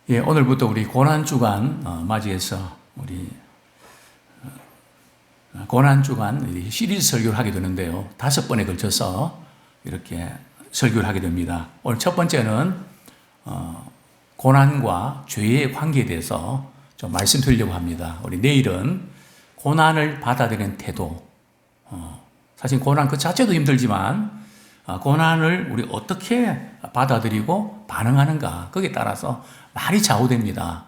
예, 오늘부터 우리 고난주간 맞이해서 우리 고난주간 시리즈 설교를 하게 되는데요. 5번에 걸쳐서 이렇게 설교를 하게 됩니다. 오늘 첫 번째는 고난과 죄의 관계에 대해서 좀 말씀드리려고 합니다. 우리 내일은 고난을 받아들이는 태도. 사실 고난 그 자체도 힘들지만 고난을 우리 어떻게 받아들이고 반응하는가 거기에 따라서 많이 좌우됩니다.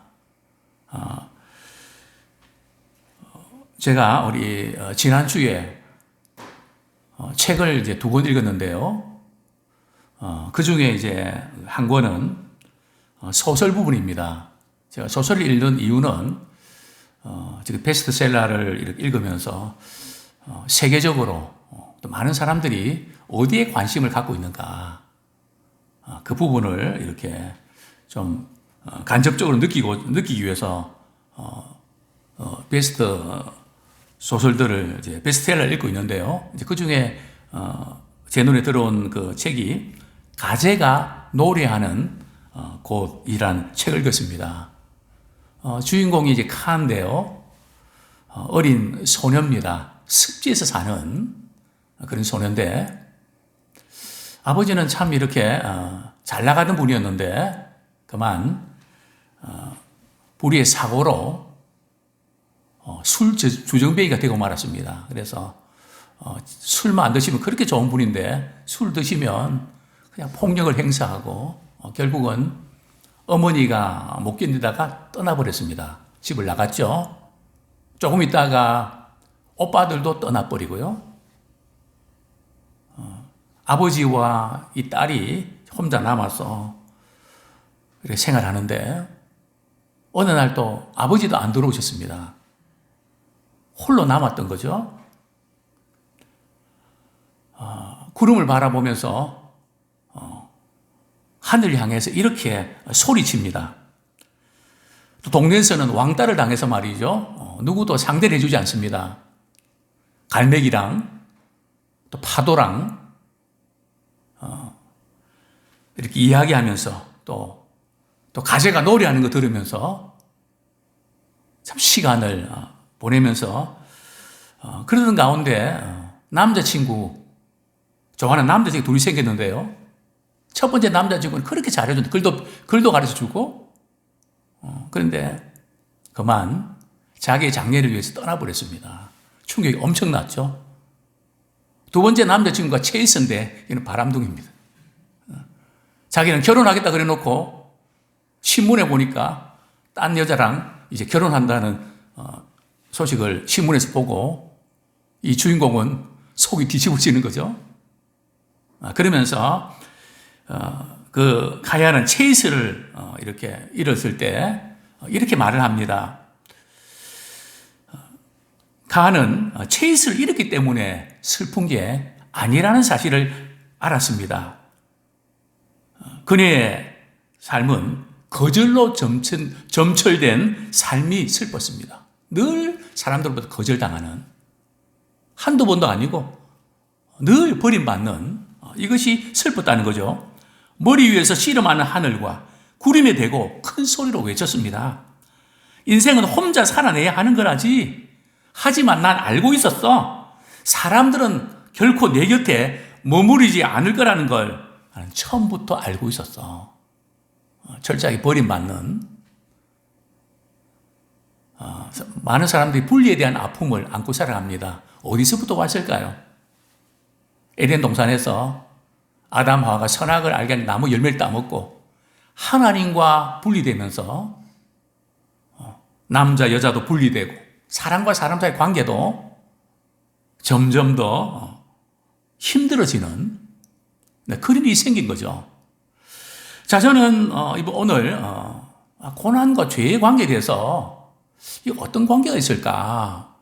제가 우리 지난주에 책을 이제 2권 읽었는데요. 그 중에 이제 한 권은 소설 부분입니다. 제가 소설을 읽는 이유는 지금 베스트셀러를 이렇게 읽으면서 세계적으로 또 많은 사람들이 어디에 관심을 갖고 있는가 그 부분을 이렇게 좀 간접적으로 느끼기 위해서 베스트 소설들을 이제 베스트셀러를 읽고 있는데요. 이제 그 중에 제 눈에 들어온 그 책이 가제가 노래하는 곳이란 책을 읽었습니다. 주인공이 이제 칸인데요. 어린 소녀입니다. 습지에서 사는 그런 소녀인데 아버지는 참 이렇게 잘 나가던 분이었는데 그만 불의의 사고로 술 주정뱅이가 되고 말았습니다. 그래서 술만 안 드시면 그렇게 좋은 분인데 술 드시면 그냥 폭력을 행사하고 결국은 어머니가 못 견디다가 떠나버렸습니다. 집을 나갔죠. 조금 있다가 오빠들도 떠나버리고요. 아버지와 이 딸이 혼자 남아서 이렇게 생활하는데 어느 날 또 아버지도 안 들어오셨습니다. 홀로 남았던 거죠. 구름을 바라보면서 하늘 향해서 이렇게 소리칩니다. 또 동네에서는 왕따를 당해서 말이죠. 누구도 상대를 해주지 않습니다. 갈매기랑 또 파도랑 이렇게 이야기하면서 또 가재가 노래하는 거 들으면서 참 시간을 보내면서 그러던 가운데 남자친구 좋아하는 남자친구 둘이 생겼는데요. 첫 번째 남자친구는 그렇게 잘해주는데 글도 가르쳐주고 그런데 그만 자기의 장래를 위해서 떠나버렸습니다. 충격이 엄청났죠. 두 번째 남자친구가 체이스인데 이는 바람둥이입니다. 자기는 결혼하겠다 그래놓고 신문에 보니까 딴 여자랑 이제 결혼한다는 소식을 신문에서 보고 이 주인공은 속이 뒤집어지는 거죠. 그러면서 그 카야는 체이스를 이렇게 잃었을 때 이렇게 말을 합니다. 카는 체이스를 잃었기 때문에 슬픈 게 아니라는 사실을 알았습니다. 그녀의 삶은 거절로 점철된 삶이 슬펐습니다. 늘 사람들보다 거절당하는 한두 번도 아니고 늘 버림받는 이것이 슬펐다는 거죠. 머리 위에서 씨름하는 하늘과 구름에 대고 큰 소리로 외쳤습니다. 인생은 혼자 살아내야 하는 거라지. 하지만 난 알고 있었어. 사람들은 결코 내 곁에 머무르지 않을 거라는 걸 나는 처음부터 알고 있었어. 철저하게 버림받는 많은 사람들이 분리에 대한 아픔을 안고 살아갑니다. 어디서부터 왔을까요? 에덴 동산에서 아담 하와가 선악을 알게 하는 나무 열매를 따먹고 하나님과 분리되면서 남자 여자도 분리되고 사람과 사람 사이의 관계도 점점 더 힘들어지는 그런 일이 생긴 거죠. 자, 저는 오늘 고난과 죄의 관계에 대해서 어떤 관계가 있을까?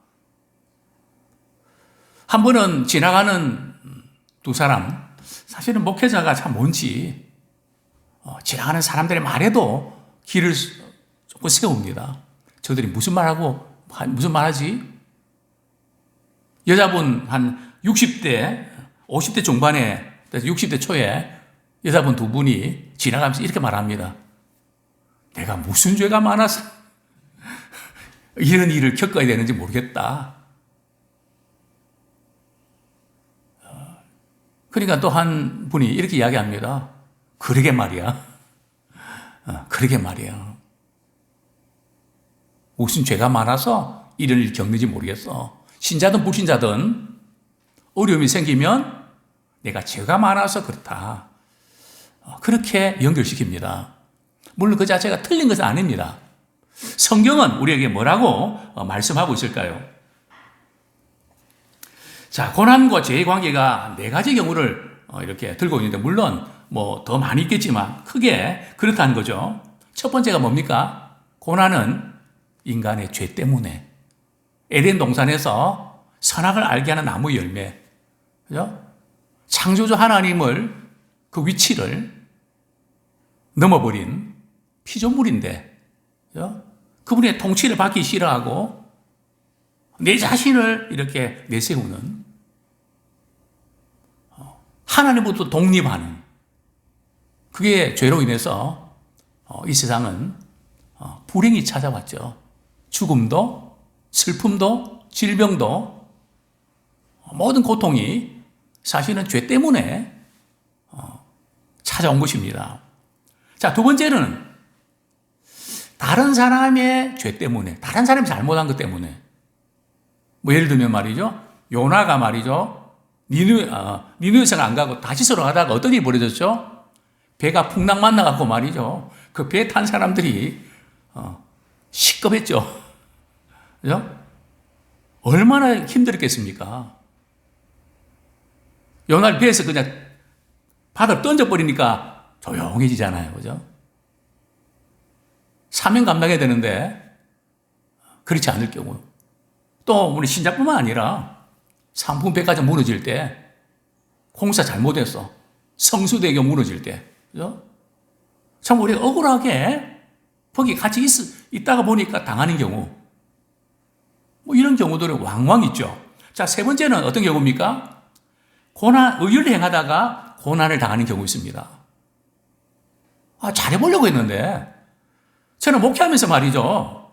한 번은 지나가는 두 사람, 사실은 목회자가 참 뭔지 지나가는 사람들의 말에도 길을 조금 세웁니다. 저들이 무슨 말하지? 여자분 한 60대, 50대 중반에 60대 초에 여자분 두 분이 지나가면서 이렇게 말합니다. 내가 무슨 죄가 많아서 이런 일을 겪어야 되는지 모르겠다. 그러니까 또 한 분이 이렇게 이야기합니다. 그러게 말이야. 그러게 말이야. 무슨 죄가 많아서 이런 일을 겪는지 모르겠어. 신자든 불신자든 어려움이 생기면 내가 죄가 많아서 그렇다. 그렇게 연결시킵니다. 물론 그 자체가 틀린 것은 아닙니다. 성경은 우리에게 뭐라고 말씀하고 있을까요? 자, 고난과 죄의 관계가 네 가지 경우를 이렇게 들고 있는데, 물론 뭐 더 많이 있겠지만 크게 그렇다는 거죠. 첫 번째가 뭡니까? 고난은 인간의 죄 때문에. 에덴 동산에서 선악을 알게 하는 나무 열매, 그죠? 창조주 하나님을 그 위치를 넘어버린 피조물인데, 그죠? 그분의 통치를 받기 싫어하고 내 자신을 이렇게 내세우는, 하나님부터 독립하는, 그게 죄로 인해서 이 세상은 불행이 찾아왔죠. 죽음도, 슬픔도, 질병도, 모든 고통이 사실은 죄 때문에 찾아온 것입니다. 자, 두 번째는 다른 사람의 죄 때문에, 다른 사람이 잘못한 것 때문에. 뭐 예를 들면 말이죠, 요나가 말이죠, 니느웨성 안 가고 다시스로 가다가 어떤 일이 벌어졌죠? 배가 풍랑 만나갖고 말이죠, 그 배에 탄 사람들이 시급했죠. 그죠? 얼마나 힘들었겠습니까? 요나를 배에서 그냥 바다로 던져버리니까 조용해지잖아요. 그죠? 사명 감당해야 되는데 그렇지 않을 경우, 또 우리 신자뿐만 아니라 삼풍백화점 무너질 때, 공사 잘못해서 성수대교 무너질 때, 그죠? 참 우리가 억울하게 거기 같이 있다가 보니까 당하는 경우, 뭐 이런 경우들은 왕왕 있죠. 자, 세 번째는 어떤 경우입니까? 의를 행하다가 고난을 당하는 경우 있습니다. 잘해보려고 했는데, 저는 목회하면서 말이죠,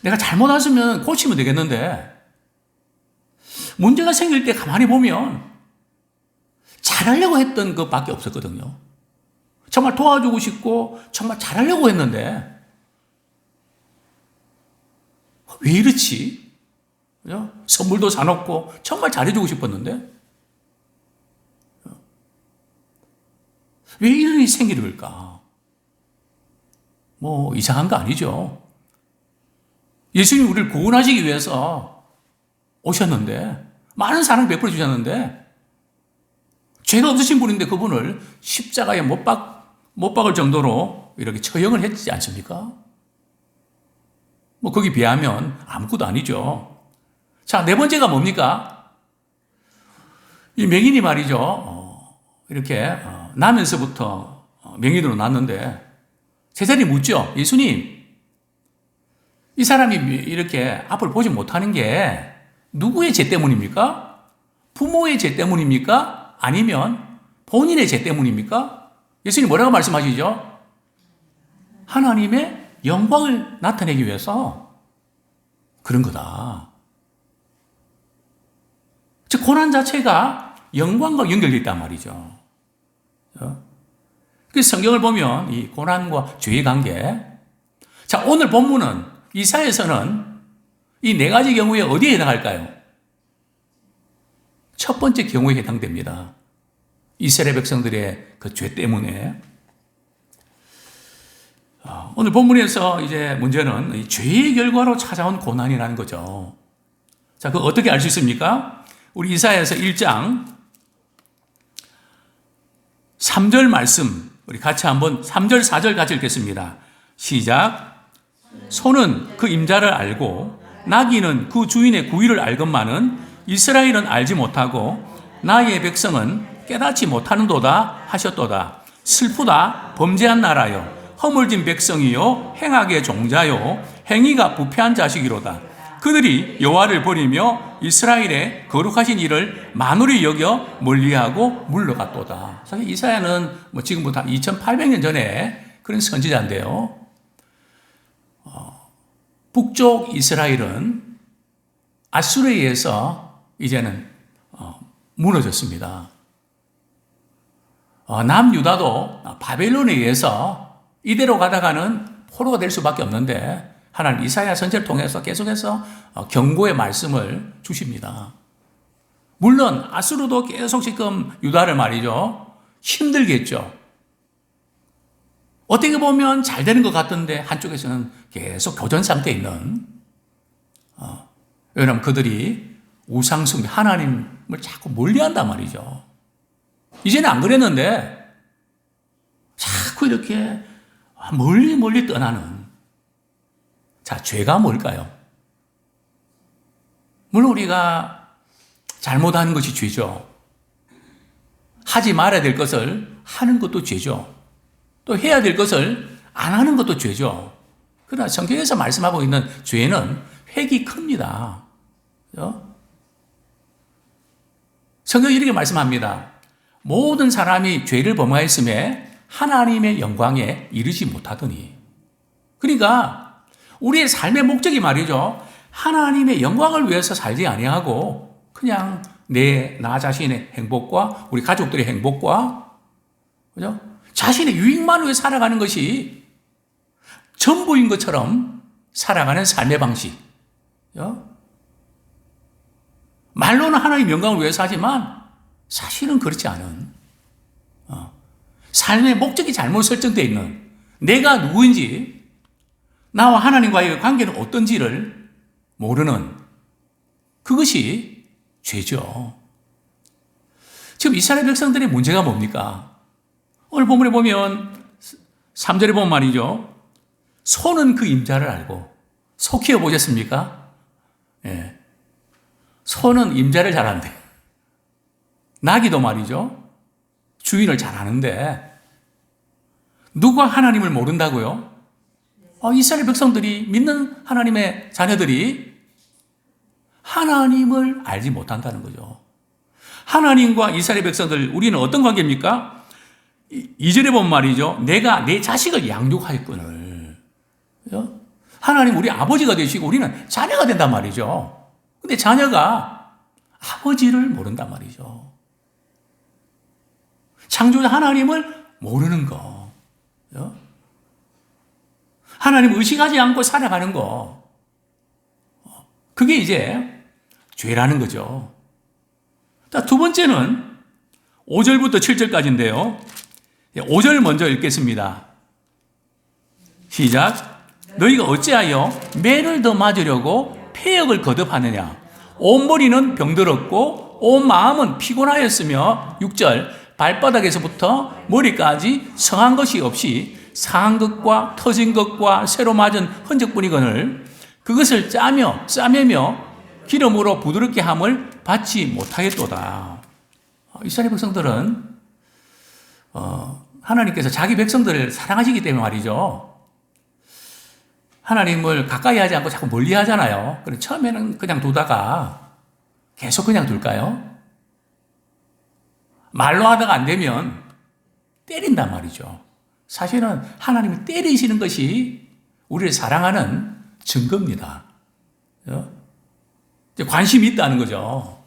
내가 잘못했으면 고치면 되겠는데, 문제가 생길 때 가만히 보면 잘하려고 했던 것밖에 없었거든요. 정말 도와주고 싶고 정말 잘하려고 했는데 왜 이렇지? 그죠? 선물도 사놓고 정말 잘해주고 싶었는데 왜 이런 일이 생기는 걸까? 뭐 이상한 거 아니죠. 예수님이 우리를 구원하시기 위해서 오셨는데, 많은 사랑 베풀어 주셨는데, 죄가 없으신 분인데 그분을 십자가에 못 박을 정도로 이렇게 처형을 했지 않습니까? 뭐 거기 비하면 아무것도 아니죠. 자, 네 번째가 뭡니까? 이 맹인이 말이죠, 이렇게 나면서부터 맹인으로 났는데 제자들이 묻죠. 예수님, 이 사람이 이렇게 앞을 보지 못하는 게 누구의 죄 때문입니까? 부모의 죄 때문입니까? 아니면 본인의 죄 때문입니까? 예수님 뭐라고 말씀하시죠? 하나님의 영광을 나타내기 위해서 그런 거다. 즉 고난 자체가 영광과 연결되어 있단 말이죠. 그래서 성경을 보면 이 고난과 죄의 관계, 자, 오늘 본문은 이사야서는 이 네 가지 경우에 어디에 해당할까요? 첫 번째 경우에 해당됩니다. 이스라엘 백성들의 그 죄 때문에. 오늘 본문에서 이제 문제는 이 죄의 결과로 찾아온 고난이라는 거죠. 자, 그거 어떻게 알 수 있습니까? 우리 이사야서 1장 3절 말씀, 우리 같이 한번 3절, 4절 같이 읽겠습니다. 시작. 소는 그 임자를 알고 나귀는 그 주인의 구위를 알건만은 이스라엘은 알지 못하고 나의 백성은 깨닫지 못하는도다 하셨도다. 슬프다 범죄한 나라요, 허물진 백성이요, 행악의 종자요, 행위가 부패한 자식이로다. 그들이 여호와를 버리며 이스라엘의 거룩하신 일을 만홀히 여겨 멀리하고 물러갔도다. 사실 이사야는 뭐 지금부터 2800년 전에 그런 선지자인데요. 북쪽 이스라엘은 아수르에 의해서 이제는 무너졌습니다. 남유다도 바벨론에 의해서 이대로 가다가는 포로가 될 수밖에 없는데 하나님 이사야 선지자를 통해서 계속해서 경고의 말씀을 주십니다. 물론 아수르도 계속 지금 유다를 말이죠. 힘들겠죠. 어떻게 보면 잘 되는 것 같던데 한쪽에서는 계속 교전 상태에 있는 왜냐하면 그들이 우상숭배 하나님을 자꾸 멀리한단 말이죠. 이제는 안 그랬는데 자꾸 이렇게 멀리 떠나는. 자, 죄가 뭘까요? 물론 우리가 잘못하는 것이 죄죠. 하지 말아야 될 것을 하는 것도 죄죠. 또 해야 될 것을 안 하는 것도 죄죠. 그러나 성경에서 말씀하고 있는 죄는 획이 큽니다. 그렇죠? 성경이 이렇게 말씀합니다. 모든 사람이 죄를 범하였음에 하나님의 영광에 이르지 못하더니. 그러니까 우리의 삶의 목적이 말이죠. 하나님의 영광을 위해서 살지 아니하고 그냥 나 자신의 행복과 우리 가족들의 행복과 그죠? 자신의 유익만 위해 살아가는 것이 전부인 것처럼 살아가는 삶의 방식. 그죠? 말로는 하나님의 영광을 위해서 하지만 사실은 그렇지 않은 삶의 목적이 잘못 설정되어 있는 내가 누구인지 나와 하나님과의 관계는 어떤지를 모르는 그것이 죄죠. 지금 이스라엘 백성들의 문제가 뭡니까? 오늘 본문에 보면 3절에 보면 말이죠. 소는 그 임자를 알고 소 키워보셨습니까? 예. 소는 임자를 잘 안대. 나귀도 말이죠. 주인을 잘 아는데 누가 하나님을 모른다고요? 이스라엘 백성들이 믿는 하나님의 자녀들이 하나님을 알지 못한다는 거죠. 하나님과 이스라엘 백성들 우리는 어떤 관계입니까? 2절에 보면 말이죠. 내가 내 자식을 양육하였거늘. 하나님 우리 아버지가 되시고 우리는 자녀가 된단 말이죠. 근데 자녀가 아버지를 모른단 말이죠. 창조자 하나님을 모르는 거. 하나님 의식하지 않고 살아가는 거. 그게 이제 죄라는 거죠. 두 번째는 5절부터 7절까지인데요. 5절 먼저 읽겠습니다. 시작. 너희가 어찌하여 매를 더 맞으려고 폐역을 거듭하느냐. 온 머리는 병들었고 온 마음은 피곤하였으며 6절. 발바닥에서부터 머리까지 성한 것이 없이 상한 것과 터진 것과 새로 맞은 흔적뿐이거늘 그것을 싸매며 기름으로 부드럽게 함을 받지 못하겠도다. 이스라엘 백성들은 하나님께서 자기 백성들을 사랑하시기 때문에 말이죠. 하나님을 가까이 하지 않고 자꾸 멀리 하잖아요. 그래서 처음에는 그냥 두다가 계속 그냥 둘까요? 말로 하다가 안 되면 때린단 말이죠. 사실은 하나님이 때리시는 것이 우리를 사랑하는 증거입니다. 관심이 있다는 거죠.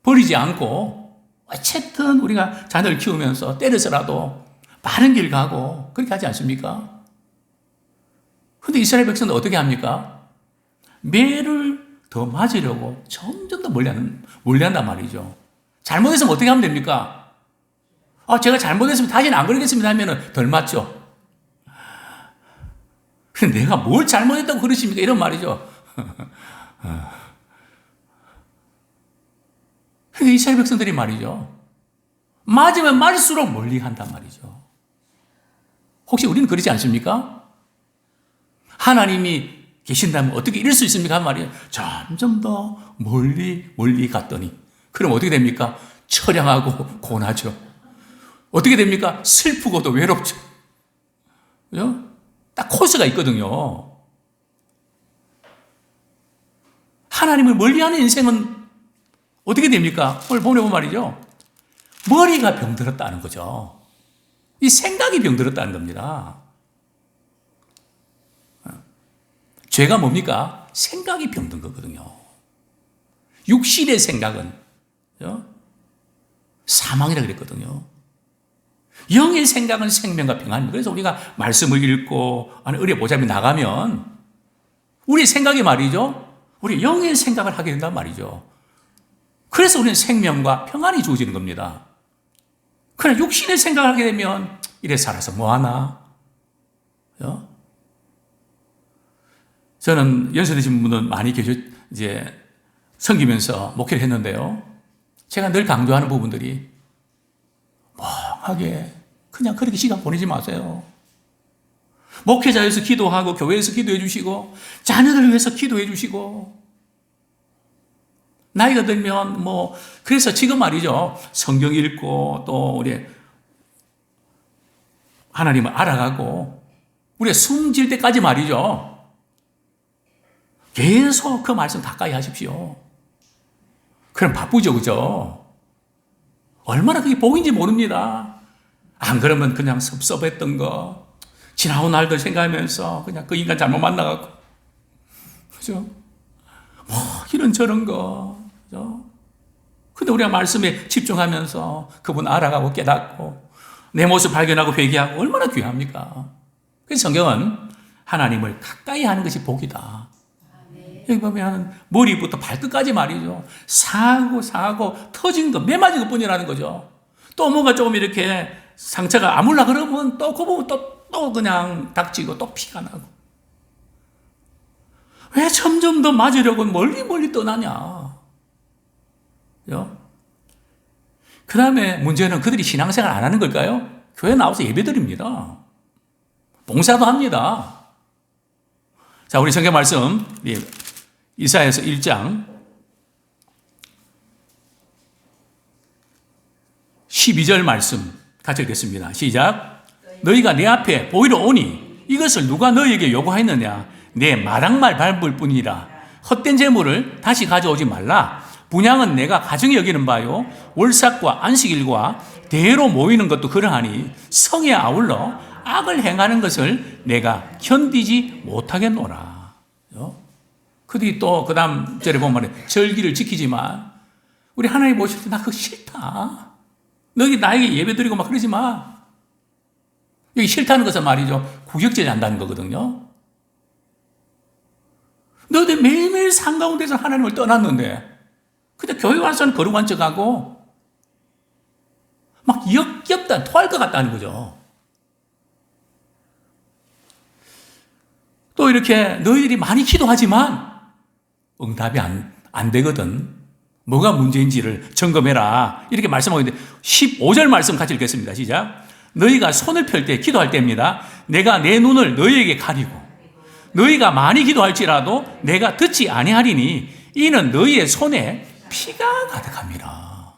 버리지 않고 어쨌든 우리가 자녀를 키우면서 때려서라도 바른 길 가고 그렇게 하지 않습니까? 그런데 이스라엘 백성은 어떻게 합니까? 매를 더 맞으려고 점점 더 멀리한단 말이죠. 잘못했으면 어떻게 하면 됩니까? 제가 잘못했으면 다시는 안 그러겠습니다 하면 덜 맞죠. 근데 내가 뭘 잘못했다고 그러십니까? 이런 말이죠. 그러니까 이스라엘 백성들이 말이죠. 맞으면 맞을수록 멀리 한단 말이죠. 혹시 우리는 그러지 않습니까? 하나님이 계신다면 어떻게 이럴 수 있습니까? 한 말이에요. 점점 더 멀리 갔더니 그럼 어떻게 됩니까? 처량하고 고나죠. 어떻게 됩니까? 슬프고도 외롭죠. 그죠? 딱 코스가 있거든요. 하나님을 멀리하는 인생은 어떻게 됩니까? 오늘 보내본 말이죠. 머리가 병들었다는 거죠. 이 생각이 병들었다는 겁니다. 죄가 뭡니까? 생각이 병든 거거든요. 육신의 생각은 사망이라 그랬거든요. 영의 생각은 생명과 평안입니다. 그래서 우리가 말씀을 읽고 의뢰보자면 나가면 우리 생각이 말이죠. 우리 영의 생각을 하게 된단 말이죠. 그래서 우리는 생명과 평안이 주어지는 겁니다. 그러나 육신의 생각을 하게 되면 이래 살아서 뭐하나? 저는 연세드신 분은 많이 이제 섬기면서 목회를 했는데요. 제가 늘 강조하는 부분들이 멍하게 그냥 그렇게 시간 보내지 마세요. 목회자에서 기도하고 교회에서 기도해 주시고 자녀들 위해서 기도해 주시고 나이가 들면 그래서 지금 말이죠. 성경 읽고 또 우리 하나님을 알아가고 우리가 숨질 때까지 말이죠. 계속 그 말씀 가까이 하십시오. 그럼 바쁘죠, 그죠? 얼마나 그게 복인지 모릅니다. 안 그러면 그냥 섭섭했던 거, 지나온 날들 생각하면서 그냥 그 인간 잘못 만나갖고, 그죠? 이런저런 거, 그죠? 근데 우리가 말씀에 집중하면서 그분 알아가고 깨닫고 내 모습 발견하고 회개하고 얼마나 귀합니까? 그래서 성경은 하나님을 가까이 하는 것이 복이다. 여기 보면 머리부터 발끝까지 말이죠. 상하고 터진 거, 매맞은 것 뿐이라는 거죠. 또 뭔가 조금 이렇게 상처가 아물라 그러면 또 그 부분 또 그냥 닥치고 또 피가 나고. 왜 점점 더 맞으려고 멀리 떠나냐. 그 다음에 문제는 그들이 신앙생활 안 하는 걸까요? 교회 나와서 예배드립니다. 봉사도 합니다. 자, 우리 성경 말씀, 이사야서 1장 12절 말씀 같이 읽겠습니다. 시작. 너희가 내 앞에 보이러 오니 이것을 누가 너희에게 요구하였느냐? 내 마당말 밟을 뿐이라. 헛된 재물을 다시 가져오지 말라. 분향은 내가 가정에 여기는 바요. 월삭과 안식일과 대로 모이는 것도 그러하니 성에 아울러 악을 행하는 것을 내가 견디지 못하겠노라. 그들이 또 그 다음 절에 보면 절기를 지키지만 우리 하나님 보실 때 나 그거 싫다. 너희 나에게 예배드리고 막 그러지 마. 여기 싫다는 것은 말이죠. 구역질 한다는 거거든요. 너희들 매일매일 삶 가운데서 하나님을 떠났는데 근데 교회 와서는 거룩한 척하고 막 역겹다, 토할 것 같다는 거죠. 또 이렇게 너희들이 많이 기도하지만 응답이 안 되거든. 뭐가 문제인지를 점검해라. 이렇게 말씀하고 있는데 15절 말씀 같이 읽겠습니다. 시작. 너희가 손을 펼 때 기도할 때입니다. 내가 내 눈을 너희에게 가리고 너희가 많이 기도할지라도 내가 듣지 아니하리니 이는 너희의 손에 피가 가득합니다.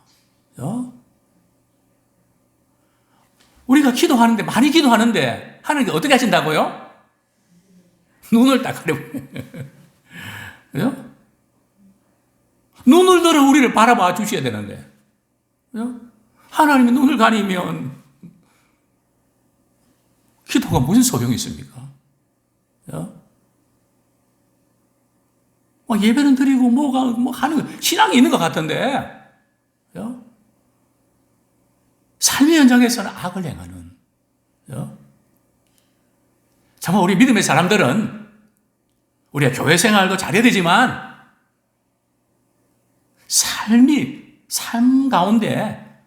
우리가 기도하는데 많이 기도하는데 하나님께 어떻게 하신다고요? 눈을 딱 가려고. 그죠? 눈을 들어 우리를 바라봐 주셔야 되는데. 그죠? 하나님이 눈을 가리면 기도가 무슨 소용이 있습니까? 그죠? 예배는 드리고 뭐 하는 신앙이 있는 것 같은데. 그죠? 삶의 현장에서는 악을 행하는. 그죠? 정말 우리 믿음의 사람들은 우리가 교회 생활도 잘해야 되지만 삶 가운데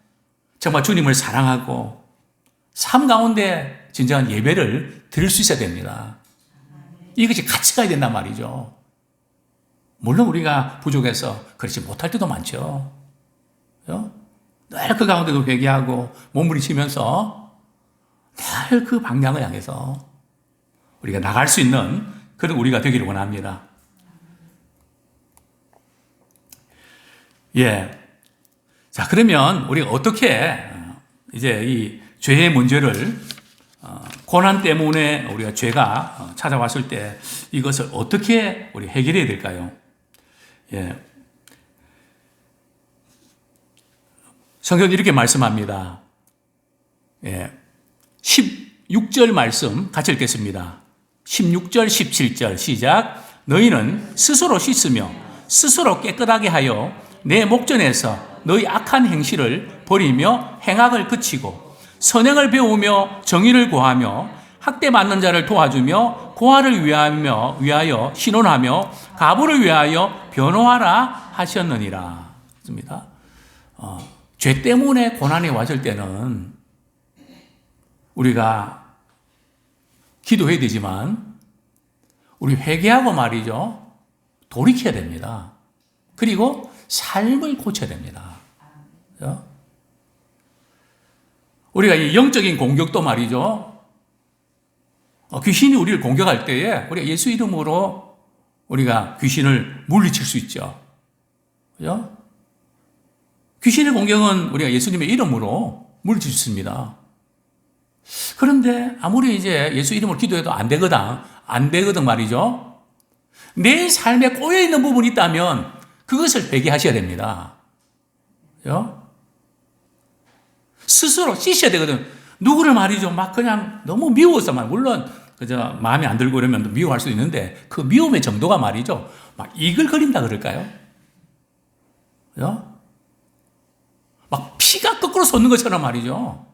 정말 주님을 사랑하고 삶 가운데 진정한 예배를 드릴 수 있어야 됩니다. 이것이 같이 가야 된단 말이죠. 물론 우리가 부족해서 그렇지 못할 때도 많죠. 늘 그 가운데도 회개하고 몸부림치면서 늘 그 방향을 향해서 우리가 나갈 수 있는 그런 우리가 되기를 원합니다. 자, 그러면 우리가 어떻게 이제 이 죄의 문제를 고난 때문에 우리가 죄가 찾아왔을 때 이것을 어떻게 우리 해결해야 될까요? 성경이 이렇게 말씀합니다. 16절 말씀 같이 읽겠습니다. 16절, 17절 시작. 너희는 스스로 씻으며 스스로 깨끗하게 하여 내 목전에서 너희 악한 행실을 버리며 행악을 그치고 선행을 배우며 정의를 구하며 학대 받는 자를 도와주며 고아를 위하여 신원하며 가부를 위하여 변호하라 하셨느니라. 습니다. 죄 때문에 고난이 왔을 때는 우리가 기도해야 되지만 우리 회개하고 말이죠. 돌이켜야 됩니다. 그리고 삶을 고쳐야 됩니다. 그렇죠? 우리가 이 영적인 공격도 말이죠. 귀신이 우리를 공격할 때에 우리가 예수 이름으로 우리가 귀신을 물리칠 수 있죠. 그죠? 귀신의 공격은 우리가 예수님의 이름으로 물리칠 수 있습니다. 그런데 아무리 이제 예수 이름으로 기도해도 안 되거든 말이죠. 내 삶에 꼬여있는 부분이 있다면 그것을 회개하셔야 됩니다. 그죠? 스스로 씻어야 되거든. 누구를 말이죠. 막 그냥 너무 미워서만, 물론 그저 마음에 안 들고 이러면 미워할 수 있는데 그 미움의 정도가 말이죠. 막 이글거린다 그럴까요? 그죠? 막 피가 거꾸로 솟는 것처럼 말이죠.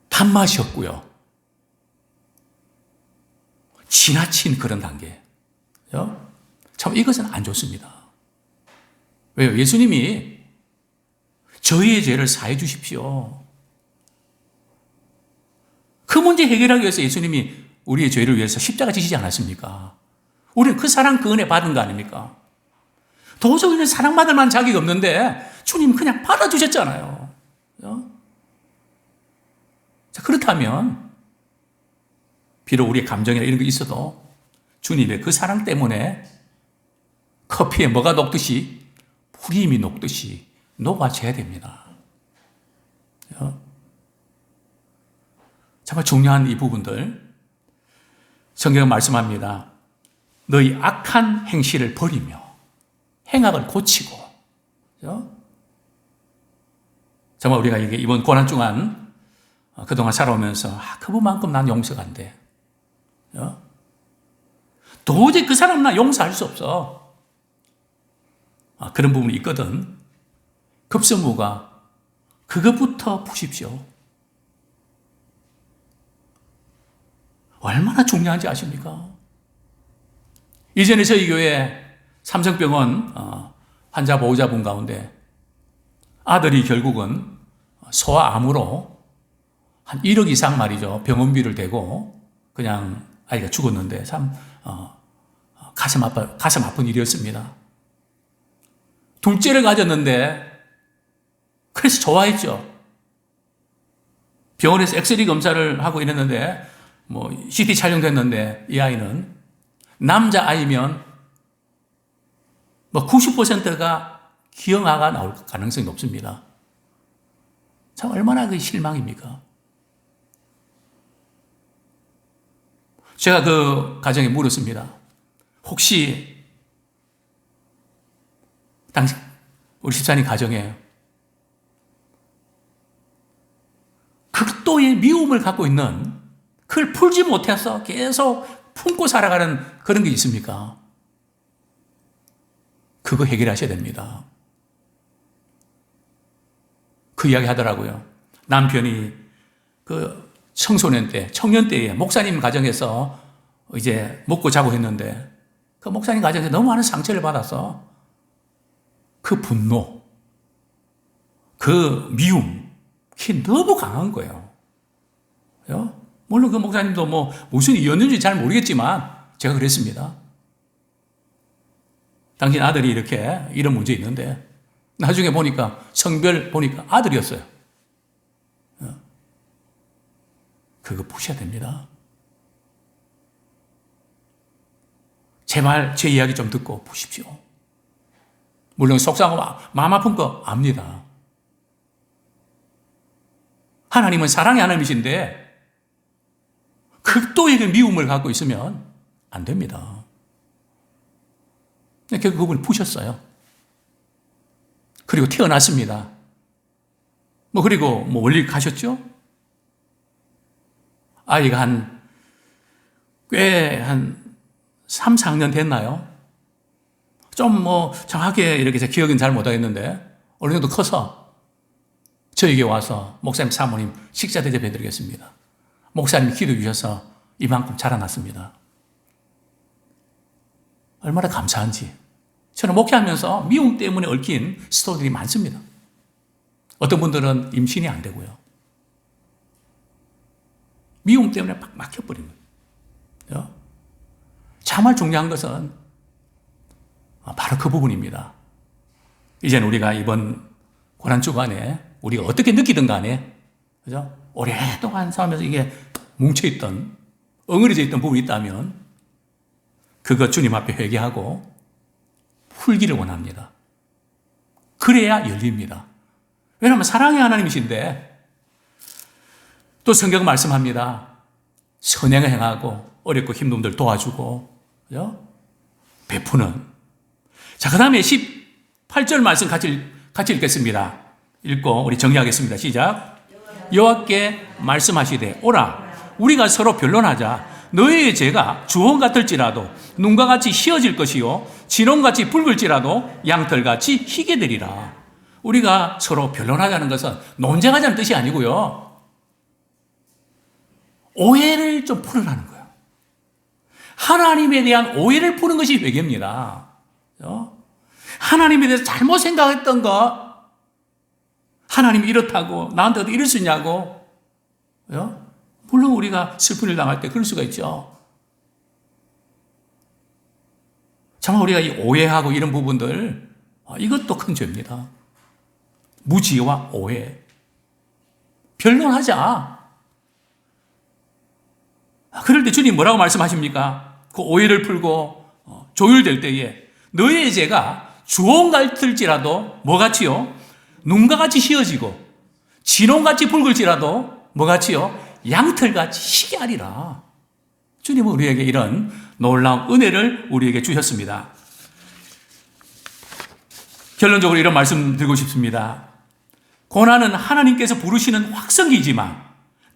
단맛이 없고요. 지나친 그런 단계. 그죠? 참 이것은 안 좋습니다. 왜요? 예수님이 저희의 죄를 사해 주십시오. 그 문제 해결하기 위해서 예수님이 우리의 죄를 위해서 십자가 지시지 않았습니까? 우리는 그 사랑 그 은혜 받은 거 아닙니까? 도저히 우리는 사랑받을 만한 자격이 없는데 주님 그냥 받아주셨잖아요. 자, 그렇다면 비록 우리의 감정이나 이런 게 있어도 주님의 그 사랑 때문에 커피에 뭐가 녹듯이 풀임이 녹듯이 녹아져야 됩니다. 정말 중요한 이 부분들 성경은 말씀합니다. 너희 악한 행실을 버리며 행악을 고치고. 정말 우리가 이번 고난중간 그동안 살아오면서 그분만큼 난 용서가 안 돼. 도저히 그 사람 나 용서할 수 없어. 그런 부분이 있거든. 급선무가 그것부터 푸십시오. 얼마나 중요한지 아십니까? 이전에 저희 교회 삼성병원 환자 보호자분 가운데 아들이 결국은 소아암으로 한 1억 이상 말이죠. 병원비를 대고 그냥 아이가 죽었는데 참 가슴 아픈 일이었습니다. 둘째를 가졌는데 그래서 좋아했죠. 병원에서 엑스레이 검사를 하고 이랬는데 CT 촬영됐는데 이 아이는 남자아이면 90%가 기형아가 나올 가능성이 높습니다. 참 얼마나 그 실망입니까? 제가 그 가정에 물었습니다. 혹시 당시 우리 집사님 가정에 극도의 미움을 갖고 있는 그걸 풀지 못해서 계속 품고 살아가는 그런 게 있습니까? 그거 해결하셔야 됩니다. 그 이야기 하더라고요. 남편이 그 청소년 때에 목사님 가정에서 이제 먹고 자고 했는데 그 목사님 가정에서 너무 많은 상처를 받아서 그 분노, 그 미움, 그게 너무 강한 거예요. 물론 그 목사님도 무슨 이유였는지 잘 모르겠지만 제가 그랬습니다. 당신 아들이 이렇게 이런 문제 있는데 나중에 보니까 성별 보니까 아들이었어요. 그거 푸셔야 됩니다. 제발 제 이야기 좀 듣고 보십시오. 물론 속상하고 마음 아픈 거 압니다. 하나님은 사랑의 하나님이신데 극도의 그 미움을 갖고 있으면 안 됩니다. 결국 그분을 푸셨어요. 그리고 태어났습니다. 그리고 멀리 가셨죠? 아이가 한 3, 4학년 됐나요? 좀 정확하게 이렇게 제 기억은 잘 못하겠는데 어느 정도 커서 저에게 와서 목사님, 사모님 식사 대접해 드리겠습니다. 목사님이 기도해 주셔서 이만큼 자라났습니다. 얼마나 감사한지. 저는 목회하면서 미움 때문에 얽힌 스토리들이 많습니다. 어떤 분들은 임신이 안 되고요. 미움 때문에 막 막혀버린 거예요. 정말 중요한 것은 바로 그 부분입니다. 이제는 우리가 이번 고난주간에 우리가 어떻게 느끼든 간에, 그죠? 오랫동안 살면서 이게 뭉쳐있던, 엉그러져 있던 부분이 있다면, 그것 주님 앞에 회개하고 풀기를 원합니다. 그래야 열립니다. 왜냐하면 사랑의 하나님이신데, 또 성경 말씀합니다. 선행을 행하고, 어렵고 힘든 분들 도와주고, 그죠? 베푸는. 자, 그 다음에 18절 말씀 같이 읽겠습니다. 읽고 우리 정리하겠습니다. 시작. 여호와께 말씀하시되 오라 우리가 서로 변론하자. 너희의 죄가 주홍 같을지라도 눈과 같이 희어질 것이요 진홍같이 붉을지라도 양털같이 희게 되리라. 우리가 서로 변론하자는 것은 논쟁하자는 뜻이 아니고요. 오해를 좀 풀으라는 거예요. 하나님에 대한 오해를 푸는 것이 회개입니다. 하나님에 대해서 잘못 생각했던 거, 하나님이 이렇다고 나한테도 이럴 수 있냐고. 물론 우리가 슬픈 일 당할 때 그럴 수가 있죠. 정말 우리가 이 오해하고 이런 부분들, 이것도 큰 죄입니다. 무지와 오해. 변론하자. 그럴 때 주님 뭐라고 말씀하십니까? 그 오해를 풀고 조율될 때에 너희의 죄가 주홍 같을지라도 뭐같이요? 눈과 같이 희어지고 진홍같이 붉을지라도 뭐같이요? 양털같이 희게 하리라. 주님은 우리에게 이런 놀라운 은혜를 우리에게 주셨습니다. 결론적으로 이런 말씀 드리고 싶습니다. 고난은 하나님께서 부르시는 확성기지만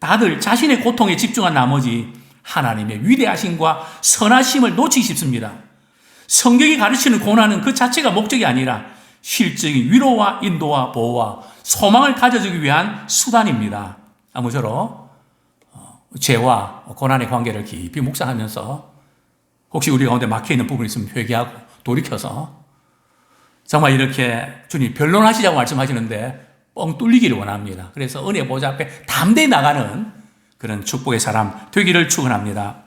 다들 자신의 고통에 집중한 나머지 하나님의 위대하심과 선하심을 놓치기 쉽습니다. 성경이 가르치는 고난은 그 자체가 목적이 아니라 실적인 위로와 인도와 보호와 소망을 가져주기 위한 수단입니다. 아무쪼록 죄와 고난의 관계를 깊이 묵상하면서 혹시 우리 가운데 막혀있는 부분이 있으면 회개하고 돌이켜서 정말 이렇게 주님 변론하시자고 말씀하시는데 뻥 뚫리기를 원합니다. 그래서 은혜 보좌 앞에 담대히 나가는 그런 축복의 사람 되기를 축원합니다.